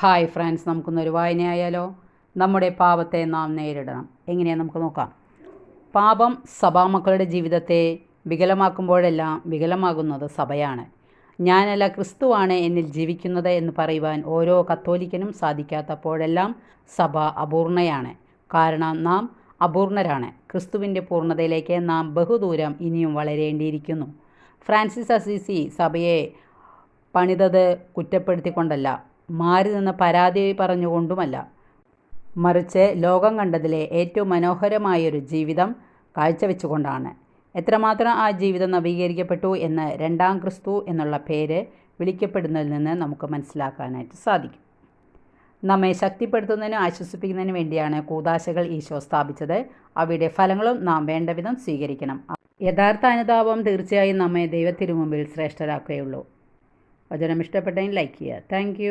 Hi friends, നമുക്കൊന്നൊരു വായനയായാലോ? നമ്മുടെ പാപത്തെ നാം നേരിടണം. എങ്ങനെയാണ് നമുക്ക് നോക്കാം. പാപം സഭാമക്കളുടെ ജീവിതത്തെ വികലമാക്കുമ്പോഴെല്ലാം വികലമാകുന്നത് സഭയാണ്. ഞാനല്ല, ക്രിസ്തുവാണ് എന്നിൽ ജീവിക്കുന്നത് എന്ന് പറയുവാൻ ഓരോ കത്തോലിക്കനും സാധിക്കാത്തപ്പോഴെല്ലാം സഭ അപൂർണയാണ്. കാരണം നാം അപൂർണരാണ്. ക്രിസ്തുവിൻ്റെ പൂർണ്ണതയിലേക്ക് നാം ബഹുദൂരം ഇനിയും വളരേണ്ടിയിരിക്കുന്നു. ഫ്രാൻസിസ് അസീസി സഭയെ പണിതത് കുറ്റപ്പെടുത്തിക്കൊണ്ടല്ല, മാറി നിന്ന് പരാതി പറഞ്ഞുകൊണ്ടുമല്ല, മറിച്ച് ലോകം കണ്ടതിലെ ഏറ്റവും മനോഹരമായൊരു ജീവിതം കാഴ്ചവെച്ചുകൊണ്ടാണ്. എത്രമാത്രം ആ ജീവിതം നവീകരിക്കപ്പെട്ടു എന്ന് രണ്ടാം ക്രിസ്തു എന്നുള്ള പേര് വിളിക്കപ്പെടുന്നതിൽ നിന്ന് നമുക്ക് മനസ്സിലാക്കാനായിട്ട് സാധിക്കും. നമ്മെ ശക്തിപ്പെടുത്തുന്നതിനും ആശ്വസിപ്പിക്കുന്നതിനും വേണ്ടിയാണ് കൂദാശകൾ ഈശോ സ്ഥാപിച്ചത്. അവയുടെ ഫലങ്ങളും നാം വേണ്ടവിധം സ്വീകരിക്കണം. യഥാർത്ഥ അനുതാപം തീർച്ചയായും നമ്മെ ദൈവത്തിനു മുമ്പിൽ ശ്രേഷ്ഠരാക്കുകയുള്ളൂ. വചനം ഇഷ്ടപ്പെട്ടെങ്കിൽ ലൈക്ക് ചെയ്യുക. താങ്ക്